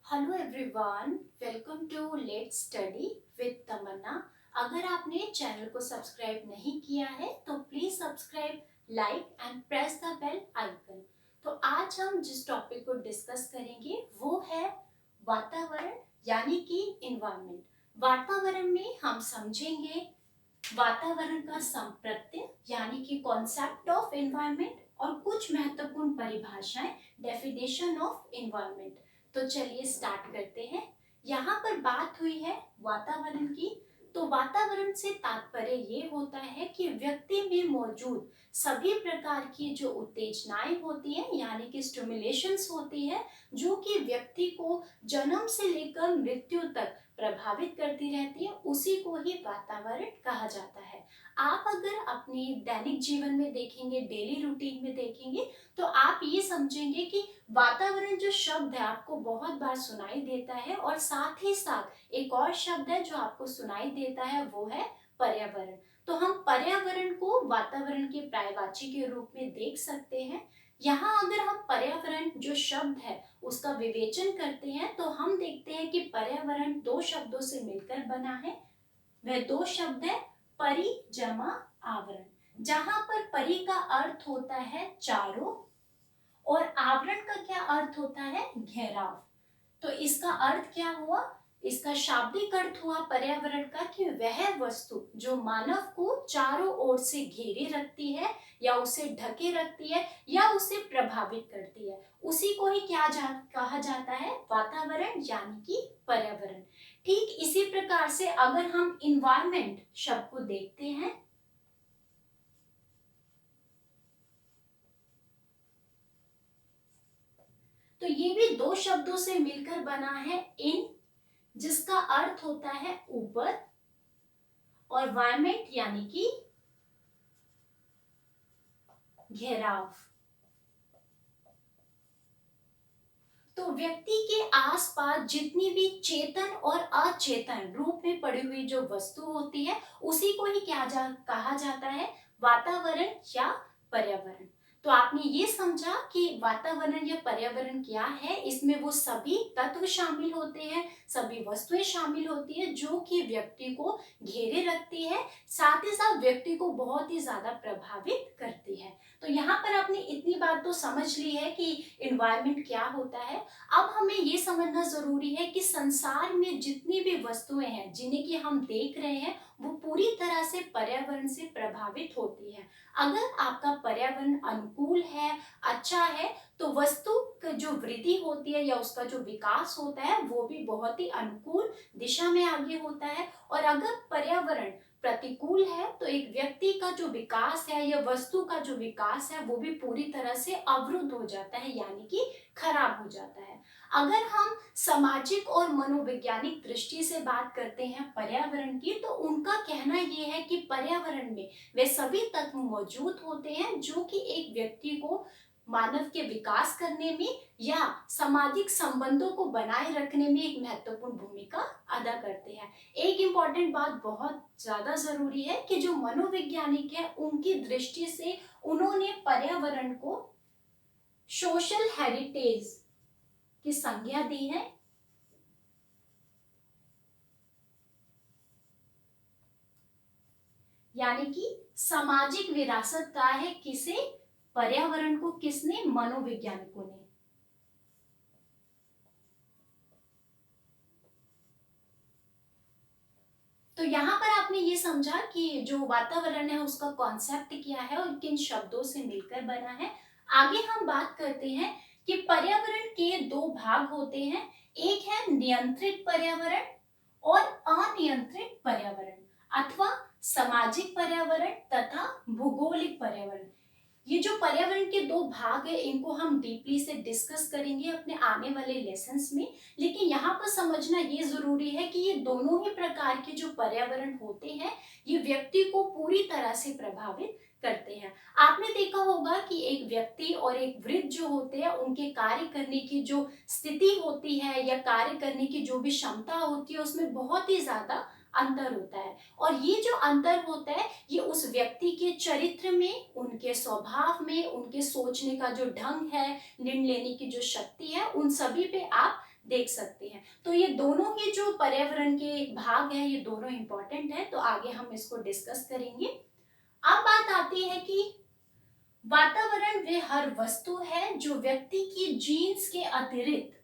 Hello everyone, welcome to let's study with Tamanna. अगर आपने channel को सब्सक्राइब नहीं किया है तो please subscribe, like and press the bell icon. तो आज हम जिस टॉपिक को डिस्कस करेंगे वो है वातावरण यानी कि इन्वायरमेंट। वातावरण में हम समझेंगे वातावरण का संप्रत्यय यानी कि कॉन्सेप्ट ऑफ इन्वायरमेंट और कुछ महत्वपूर्ण परिभाषाएं, डेफिनेशन ऑफ इन्वायरमेंट। तो चलिए स्टार्ट करते हैं। यहाँ पर बात हुई है वातावरण की। तो वातावरण से तात्पर्य ये होता है कि व्यक्ति में मौजूद सभी प्रकार की जो उत्तेजनाएं होती हैं यानी कि स्टिमुलेशंस होती है, जो कि व्यक्ति को जन्म से लेकर मृत्यु तक प्रभावित करती रहती है, उसी को ही वातावरण कहा जाता है। आप अगर अपने दैनिक जीवन में देखेंगे, डेली रूटीन में देखेंगे, तो आप ये समझेंगे कि वातावरण जो शब्द है आपको बहुत बार सुनाई देता है, और साथ ही साथ एक और शब्द है जो आपको सुनाई देता है, वो है पर्यावरण। तो हम पर्यावरण को वातावरण के पर्यायवाची के रूप में देख सकते हैं। यहाँ अगर हम पर्यावरण जो शब्द है उसका विवेचन करते हैं तो हम देखते हैं कि पर्यावरण दो शब्दों से मिलकर बना है। वह दो शब्द है परि जमा आवरण। जहां पर परि का अर्थ होता है चारों और आवरण का क्या अर्थ होता है, घेराव। तो इसका अर्थ क्या हुआ, इसका शाब्दिक अर्थ हुआ पर्यावरण का कि वह वस्तु जो मानव को चारों ओर से घेरे रखती है या उसे ढके रखती है या उसे प्रभावित करती है, उसी को ही कहा जाता है वातावरण यानी कि पर्यावरण। ठीक इसी प्रकार से अगर हम इन्वायरमेंट शब्द को देखते हैं तो ये भी दो शब्दों से मिलकर बना है, इन जिसका अर्थ होता है ऊपर, और वायरमेंट यानी कि घेराव। तो व्यक्ति के आसपास जितनी भी चेतन और अचेतन रूप में पड़ी हुई जो वस्तु होती है उसी को ही कहा जाता है वातावरण या पर्यावरण। तो आपने ये समझा कि वातावरण या पर्यावरण क्या है, इसमें वो सभी तत्व शामिल होते हैं, सभी वस्तुएं शामिल होती है जो कि व्यक्ति को घेरे रखती है, साथ ही साथ व्यक्ति को बहुत ही ज्यादा प्रभावित करती है। तो यहाँ पर आपने इतनी बात तो समझ ली है कि इन्वायरमेंट क्या होता है। अब हमें ये समझना जरूरी है कि संसार में जितनी भी वस्तुएं हैं जिन्हें कि हम देख रहे हैं वो पूरी तरह से पर्यावरण से प्रभावित होती है। अगर आपका पर्यावरण अनुकूल है, अच्छा है, तो वस्तु का जो वृद्धि होती है या उसका जो विकास होता है वो भी बहुत ही अनुकूल दिशा में आगे होता है। और अगर पर्यावरण प्रतिकूल है तो एक व्यक्ति का जो विकास है या वस्तु का जो विकास है वो भी पूरी तरह से अवरुद्ध हो जाता है यानी कि खराब हो जाता है। अगर हम सामाजिक और मनोवैज्ञानिक दृष्टि से बात करते हैं पर्यावरण की, तो उनका कहना यह है कि पर्यावरण में वे सभी तत्व मौजूद होते हैं जो कि एक व्यक्ति को मानव के विकास करने में या सामाजिक संबंधों को बनाए रखने में एक महत्वपूर्ण भूमिका अदा करते हैं। एक इम्पॉर्टेंट बात बहुत ज्यादा जरूरी है कि जो मनोवैज्ञानिक है उनकी दृष्टि से उन्होंने पर्यावरण को सोशल हेरिटेज की संज्ञा दी है। यानी कि सामाजिक विरासत का है किसे, पर्यावरण को किसने, मनोवैज्ञानिकों ने। तो यहाँ पर आपने ये समझा कि जो वातावरण है उसका कॉन्सेप्ट क्या है और किन शब्दों से मिलकर बना है। आगे हम बात करते हैं कि पर्यावरण के दो भाग होते हैं, एक है नियंत्रित पर्यावरण और अनियंत्रित पर्यावरण अथवा सामाजिक पर्यावरण तथा भौगोलिक पर्यावरण। ये जो पर्यावरण के दो भाग है इनको हम डीपली से डिस्कस करेंगे अपने आने वाले लेसन्स में। लेकिन यहाँ पर समझना ये जरूरी है कि ये दोनों ही प्रकार के जो पर्यावरण होते हैं ये व्यक्ति को पूरी तरह से प्रभावित करते हैं। आपने देखा होगा कि एक व्यक्ति और एक वृद्ध जो होते हैं उनके कार्य करने की जो स्थिति होती है या कार्य करने की जो भी क्षमता होती है उसमें बहुत ही ज्यादा अंतर होता है। और ये जो अंतर होता है ये उस व्यक्ति के चरित्र में, उनके स्वभाव में, उनके सोचने का जो ढंग है, निर्णय लेने की जो शक्ति है, उन सभी पे आप देख सकते हैं। तो ये दोनों ही जो पर्यावरण के भाग हैं ये दोनों इंपॉर्टेंट है, तो आगे हम इसको डिस्कस करेंगे। अब बात आती है कि वातावरण वे हर वस्तु है जो व्यक्ति की जीन्स के अतिरिक्त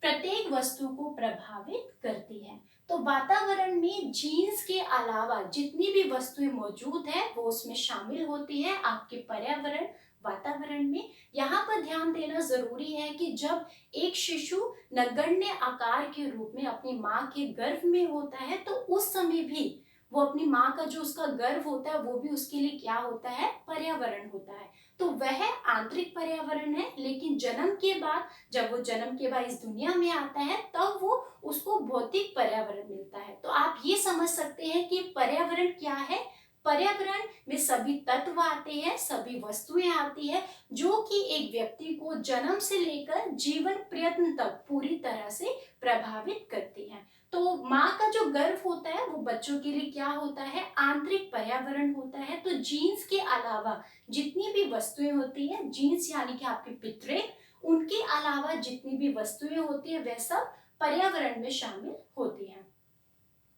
प्रत्येक वस्तु को प्रभावित करती है। तो वातावरण में जीन्स के अलावा जितनी भी वस्तुएं मौजूद है वो उसमें शामिल होती है आपके पर्यावरण वातावरण में। यहाँ पर ध्यान देना जरूरी है कि जब एक शिशु नगण्य आकार के रूप में अपनी माँ के गर्भ में होता है तो उस समय भी वो अपनी माँ का जो उसका गर्भ होता है वो भी उसके लिए क्या होता है, पर्यावरण होता है। तो वह आंतरिक पर्यावरण है, लेकिन जन्म के बाद जब वो जन्म के बाद इस दुनिया में आता है तब वो उसको भौतिक पर्यावरण मिलता है। तो आप ये समझ सकते हैं कि पर्यावरण क्या है। पर्यावरण में सभी तत्व आते हैं, सभी वस्तुएं आती है जो कि एक व्यक्ति को जन्म से लेकर जीवन प्रयत्न तक पूरी तरह से प्रभावित करती हैं। तो माँ का जो गर्भ होता है वो बच्चों के लिए क्या होता है, आंतरिक पर्यावरण होता है। तो जीन्स के अलावा जितनी भी वस्तुएं होती है, जीन्स यानी कि आपके पितृ, उनके अलावा जितनी भी वस्तुएं होती है वह सब पर्यावरण में शामिल होती हैं।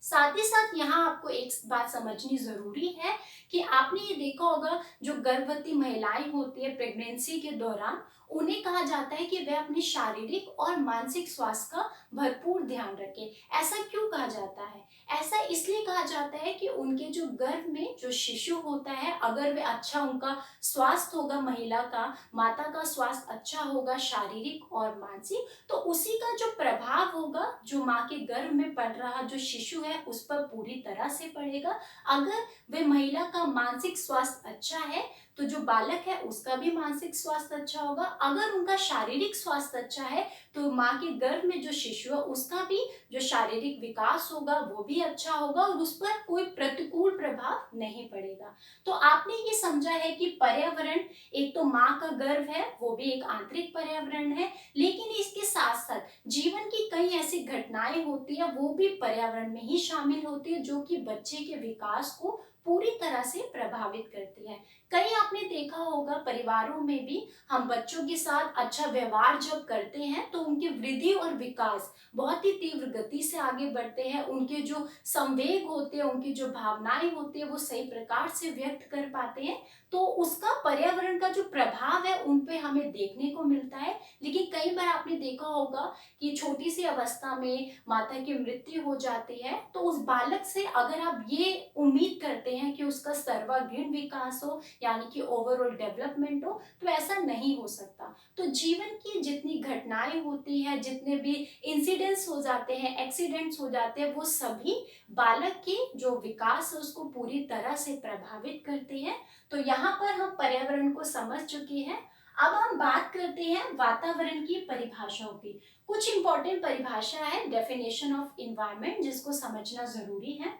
साथ ही साथ यहाँ आपको एक बात समझनी जरूरी है कि आपने ये देखा होगा जो गर्भवती महिलाएं होती है प्रेगनेंसी के दौरान, उन्हें कहा जाता है कि वे अपने शारीरिक और मानसिक स्वास्थ्य का भरपूर ध्यान रखें। ऐसा क्यों कहा जाता है? ऐसा इसलिए कहा जाता है कि उनके जो गर्भ में जो शिशु होता है अगर वे अच्छा उनका स्वास्थ्य होगा, महिला का माता का स्वास्थ्य अच्छा होगा शारीरिक और मानसिक, तो उसी का जो प्रभाव होगा जो माँ के गर्भ में पड़ रहा जो शिशु है उस पर पूरी तरह से पड़ेगा। अगर वे महिला का मानसिक स्वास्थ्य अच्छा है तो जो बालक है उसका भी मानसिक स्वास्थ्य अच्छा होगा। अगर उनका शारीरिक स्वास्थ्य अच्छा है तो माँ के गर्भ में जो शिशु है उसका भी जो शारीरिक विकास होगा वो भी अच्छा होगा और उस पर कोई प्रतिकूल प्रभाव नहीं पड़ेगा। तो आपने ये समझा है कि पर्यावरण एक तो माँ का गर्भ है वो भी एक आंतरिक पर्यावरण है, लेकिन इसके साथ साथ जीवन की कई ऐसी घटनाएं होती है वो भी पर्यावरण में ही शामिल होती है जो कि बच्चे के विकास को पूरी तरह से प्रभावित करती है। कई आपने देखा होगा परिवारों में भी हम बच्चों के साथ अच्छा व्यवहार जब करते हैं तो उनकी वृद्धि और विकास बहुत ही तीव्र गति से आगे बढ़ते हैं। उनके जो संवेग होते हैं, उनकी जो भावनाएं होती है वो सही प्रकार से व्यक्त कर पाते हैं। तो उसका पर्यावरण का जो प्रभाव है उन पे हमें देखने को मिलता है। लेकिन कई बार आपने देखा होगा कि छोटी सी अवस्था में माता की मृत्यु हो जाती है तो उस बालक से अगर आप ये उम्मीद करते हैं कि उसका सर्वांगीण विकास हो यानी कि ओवरऑल डेवलपमेंट हो, तो ऐसा नहीं हो सकता। तो जीवन की जितनी घटनाएं होती हैं, जितने भी इंसिडेंट्स हो जाते हैं, एक्सीडेंट्स हो जाते हैं, वो सभी बालक की जो विकास है उसको पूरी तरह से प्रभावित करते हैं। तो यहाँ पर हम पर्यावरण को समझ चुके हैं। अब हम बात करते हैं वातावरण की परिभाषाओं की। कुछ इंपॉर्टेंट परिभाषा है डेफिनेशन ऑफ इन्वायरमेंट जिसको समझना जरूरी है।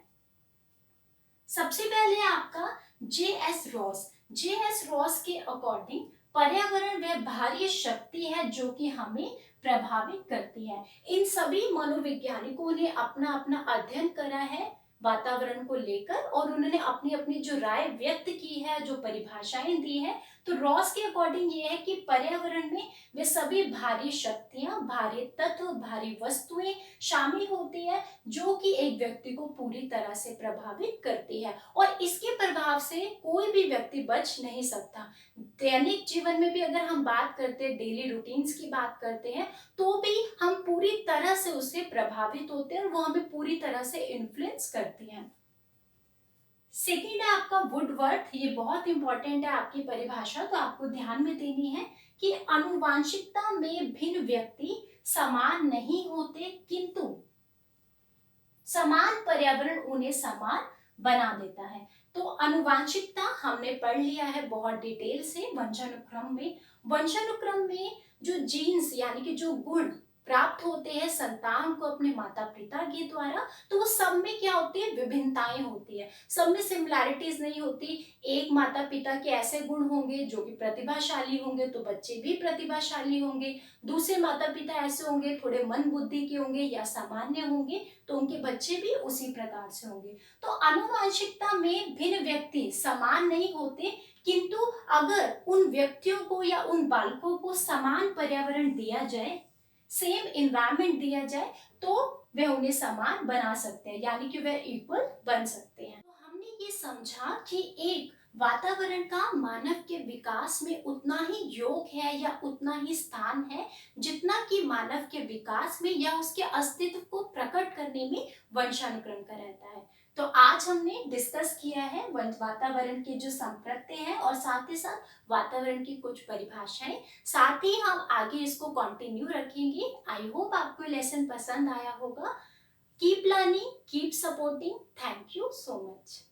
सबसे पहले आपका जे एस रॉस के अकॉर्डिंग पर्यावरण वह बाह्य शक्ति है जो कि हमें प्रभावित करती है। इन सभी मनोवैज्ञानिकों ने अपना अपना अध्ययन करा है वातावरण को लेकर और उन्होंने अपनी अपनी जो राय व्यक्त की है, जो परिभाषाएं दी है। तो रॉस के अकॉर्डिंग ये है कि पर्यावरण में वे सभी भारी शक्तियां, भारी तत्व, भारी वस्तुएं शामिल होती है जो कि एक व्यक्ति को पूरी तरह से प्रभावित करती है और इसके प्रभाव से कोई भी व्यक्ति बच नहीं सकता। दैनिक जीवन में भी अगर हम बात करते हैं, डेली रूटीन्स की बात करते हैं, तो भी हम पूरी तरह से उससे प्रभावित होते हैं और वो हमें पूरी तरह से इन्फ्लुएंस करती हैं। सेकेंड है आपका वुडवर्थ। ये बहुत इंपॉर्टेंट है आपकी परिभाषा, तो आपको ध्यान में देनी है कि आनुवांशिकता में भिन्न व्यक्ति समान नहीं होते किंतु समान पर्यावरण उन्हें समान बना देता है। तो आनुवांशिकता हमने पढ़ लिया है बहुत डिटेल से वंशानुक्रम में। वंशानुक्रम में जो जीन्स यानी कि जो गुण प्राप्त होते हैं संतान को अपने माता पिता के द्वारा, तो वो सब में क्या होती है, विभिन्नताएं होती है। सब में सिमिलैरिटीज नहीं होती। एक माता पिता के ऐसे गुण होंगे जो कि प्रतिभाशाली होंगे तो बच्चे भी प्रतिभाशाली होंगे। दूसरे माता पिता ऐसे होंगे थोड़े मन बुद्धि के होंगे या सामान्य होंगे तो उनके बच्चे भी उसी प्रकार से होंगे। तो आनुवांशिकता में भिन्न व्यक्ति समान नहीं होते किंतु अगर उन व्यक्तियों को या उन बालकों को समान पर्यावरण दिया जाए, सेम इन्वायरमेंट दिया जाए तो वे उन्हें समान बना सकते हैं, यानी कि वे इक्वल बन सकते हैं। तो हमने ये समझा कि एक वातावरण का मानव के विकास में उतना ही योग है या उतना ही स्थान है जितना कि मानव के विकास में या उसके अस्तित्व को प्रकट करने में वंशानुक्रम का रहता है। तो आज हमने डिस्कस किया है वातावरण के जो संप्रत्य हैं और साथ ही साथ वातावरण की कुछ परिभाषाएं, साथ ही हम आगे इसको कंटिन्यू रखेंगे। आई होप आपको लेसन पसंद आया होगा। Keep learning, keep supporting. Thank you so much.